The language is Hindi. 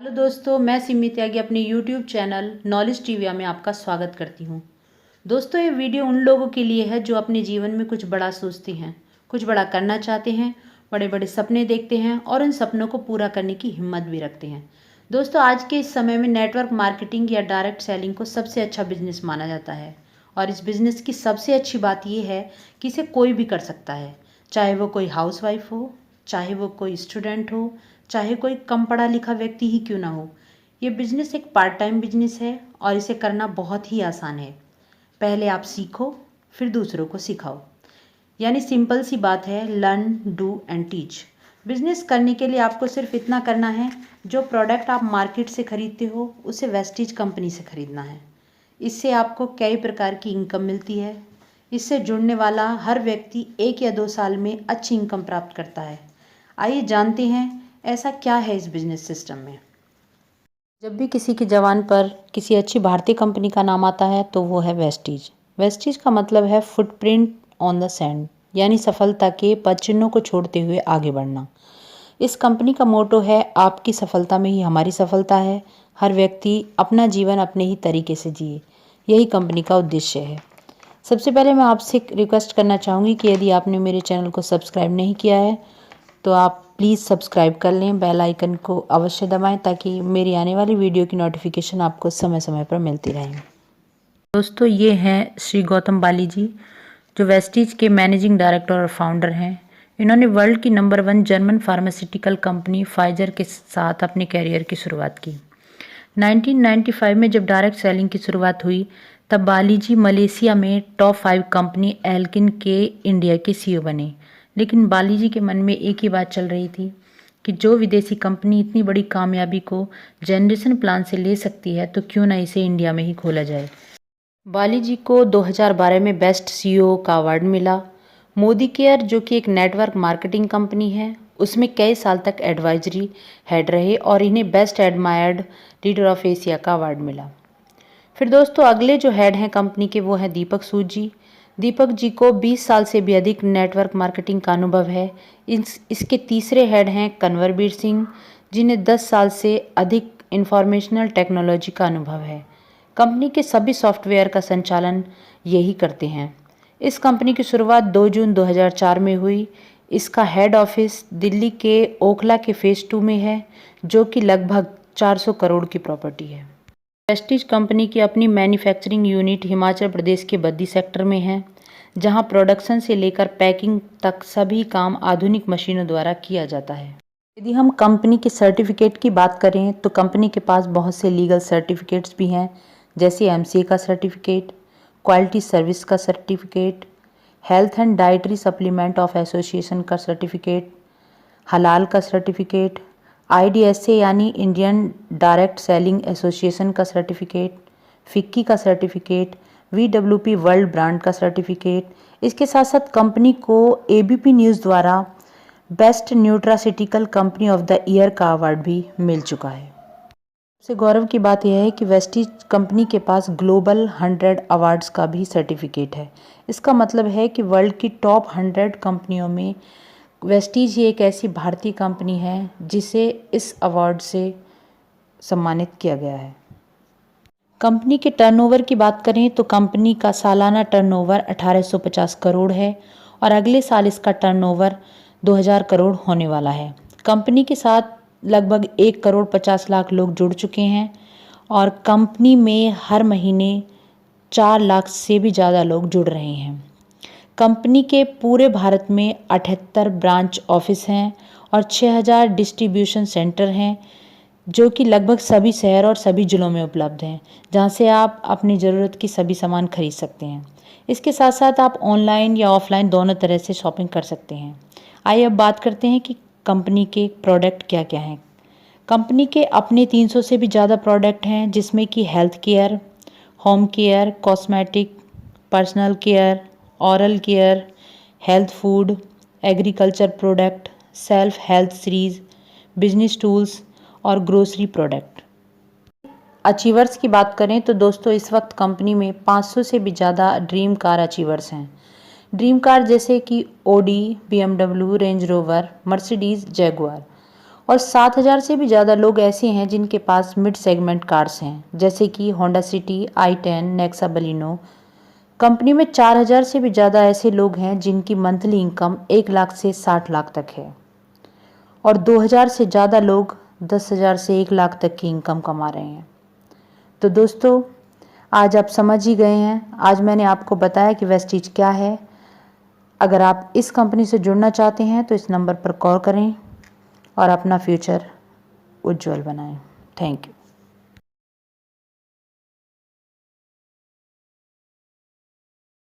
हेलो दोस्तों, मैं सिमी त्यागी अपने यूट्यूब चैनल नॉलेज टीविया में आपका स्वागत करती हूँ। दोस्तों, ये वीडियो उन लोगों के लिए है जो अपने जीवन में कुछ बड़ा सोचते हैं, कुछ बड़ा करना चाहते हैं, बड़े बड़े सपने देखते हैं और उन सपनों को पूरा करने की हिम्मत भी रखते हैं। दोस्तों, आज के इस समय में नेटवर्क मार्केटिंग या डायरेक्ट सेलिंग को सबसे अच्छा बिजनेस माना जाता है। और इस बिज़नेस की सबसे अच्छी बात यह है कि इसे कोई भी कर सकता है, चाहे वो कोई हाउसवाइफ हो, चाहे वो कोई स्टूडेंट हो, चाहे कोई कम पढ़ा लिखा व्यक्ति ही क्यों ना हो। ये बिजनेस एक पार्ट टाइम बिजनेस है और इसे करना बहुत ही आसान है। पहले आप सीखो, फिर दूसरों को सिखाओ। यानी सिंपल सी बात है, learn do and teach. Business करने के लिए आपको सिर्फ इतना करना है, जो प्रोडक्ट आप मार्केट से खरीदते हो उसे वेस्टीज कंपनी से खरीदना है। इससे आपको कई प्रकार की इनकम मिलती है। इससे जुड़ने वाला हर व्यक्ति 1 या 2 साल में अच्छी इनकम प्राप्त करता है। आइए जानते हैं ऐसा क्या है इस बिजनेस सिस्टम में। जब भी किसी की जबान पर किसी अच्छी भारतीय कंपनी का नाम आता है तो वो है वेस्टीज। वेस्टीज का मतलब है फुटप्रिंट ऑन द सैंड, यानी सफलता के पदचिन्हों को छोड़ते हुए आगे बढ़ना। इस कंपनी का मोटो है, आपकी सफलता में ही हमारी सफलता है। हर व्यक्ति अपना जीवन अपने ही तरीके से जिए, यही कंपनी का उद्देश्य है। सबसे पहले मैं आपसे रिक्वेस्ट करना चाहूँगी कि यदि आपने मेरे चैनल को सब्सक्राइब नहीं किया है तो आप प्लीज़ सब्सक्राइब कर लें, बेल आइकन को अवश्य दबाएं ताकि मेरी आने वाली वीडियो की नोटिफिकेशन आपको समय समय पर मिलती रहे। दोस्तों, ये हैं श्री गौतम बाली जी, जो वेस्टीज के मैनेजिंग डायरेक्टर और फाउंडर हैं। इन्होंने वर्ल्ड की number 1 German pharmaceutical company Pfizer के साथ अपने कैरियर की शुरुआत की। 1995 में जब डायरेक्ट सेलिंग की शुरुआत हुई तब बाली जी मलेशिया में टॉप 5 कंपनी एल्किन के इंडिया के सीईओ बने। लेकिन बाली जी के मन में एक ही बात चल रही थी कि जो विदेशी कंपनी इतनी बड़ी कामयाबी को जनरेशन प्लान से ले सकती है तो क्यों ना इसे इंडिया में ही खोला जाए। बाली जी को 2012 में बेस्ट सीईओ का अवार्ड मिला। मोदी केयर, जो कि एक नेटवर्क मार्केटिंग कंपनी है, उसमें कई साल तक एडवाइजरी हेड रहे और इन्हें best admired leader of Asia का अवार्ड मिला। फिर दोस्तों, अगले जो हेड हैं कंपनी के वो हैं दीपक सूद जी। दीपक जी को 20 साल से भी अधिक नेटवर्क मार्केटिंग का अनुभव है। इसके तीसरे हेड हैं कन्वरबीर सिंह, जिन्हें 10 साल से अधिक इंफॉर्मेशनल टेक्नोलॉजी का अनुभव है। कंपनी के सभी सॉफ्टवेयर का संचालन यही करते हैं। इस कंपनी की शुरुआत 2 जून 2004 में हुई। इसका हेड ऑफिस दिल्ली के ओखला के फेज 2 में है, जो कि लगभग 400 करोड़ की प्रॉपर्टी है। वेस्टीज कंपनी की अपनी मैन्युफैक्चरिंग यूनिट हिमाचल प्रदेश के बद्दी सेक्टर में है, जहां प्रोडक्शन से लेकर पैकिंग तक सभी काम आधुनिक मशीनों द्वारा किया जाता है। यदि हम कंपनी के सर्टिफिकेट की बात करें तो कंपनी के पास बहुत से लीगल सर्टिफिकेट्स भी हैं, जैसे एमसीए का सर्टिफिकेट, क्वालिटी सर्विस का certificate, health and dietary supplement of association का सर्टिफिकेट, हलाल का सर्टिफिकेट, आईडीएसए यानी इंडियन डायरेक्ट सेलिंग एसोसिएशन का सर्टिफिकेट, फिक्की का सर्टिफिकेट, वीडब्ल्यूपी वर्ल्ड ब्रांड का सर्टिफिकेट। इसके साथ साथ कंपनी को एबीपी न्यूज़ द्वारा best nutraceutical company of the year का अवार्ड भी मिल चुका है। सबसे गौरव की बात यह है कि वेस्टीज कंपनी के पास ग्लोबल 100 अवार्ड्स का भी सर्टिफिकेट है। इसका मतलब है कि वर्ल्ड की टॉप 100 कंपनियों में वेस्टीज ही एक ऐसी भारतीय कंपनी है जिसे इस अवार्ड से सम्मानित किया गया है। कंपनी के टर्नओवर की बात करें तो कंपनी का सालाना टर्नओवर 1850 करोड़ है और अगले साल इसका टर्नओवर 2000 करोड़ होने वाला है। कंपनी के साथ लगभग 1 करोड़ 50 लाख लोग जुड़ चुके हैं और कंपनी में हर महीने 4 लाख से भी ज़्यादा लोग जुड़ रहे हैं। कंपनी के पूरे भारत में 78 ब्रांच ऑफिस हैं और 6000 डिस्ट्रीब्यूशन सेंटर हैं, जो कि लगभग सभी शहर और सभी जिलों में उपलब्ध हैं, जहां से आप अपनी ज़रूरत की सभी सामान खरीद सकते हैं। इसके साथ साथ आप ऑनलाइन या ऑफलाइन दोनों तरह से शॉपिंग कर सकते हैं। आइए अब बात करते हैं कि कंपनी के प्रोडक्ट क्या क्या हैं। कंपनी के अपने 300 से भी ज़्यादा प्रोडक्ट हैं, जिसमें कि health care, home care, cosmetic, personal care, oral care, health food, agriculture product, self health series, business tools और ग्रोसरी प्रोडक्ट। अचीवर्स की बात करें तो दोस्तों, इस वक्त कंपनी में 500 से भी ज़्यादा ड्रीम कार अचीवर्स हैं। ड्रीम कार जैसे कि Audi, BMW, Range Rover, Mercedes, Jaguar. और 7,000 से भी ज़्यादा लोग ऐसे हैं जिनके पास मिड सेगमेंट कार्स हैं, जैसे कि Honda city, i10, Nexa Baleno. Company में 4,000 से भी ज़्यादा ऐसे लोग हैं जिनकी मंथली इनकम 1 लाख से 60 लाख तक है, और 2,000 से ज़्यादा लोग 10,000 से 1 लाख तक की इनकम कमा रहे हैं। तो दोस्तों, आज आप समझ ही गए हैं। आज मैंने आपको बताया कि वेस्टीज क्या है। अगर आप इस कंपनी से जुड़ना चाहते हैं तो इस नंबर पर कॉल करें और अपना फ्यूचर उज्जवल बनाएं। Thank you.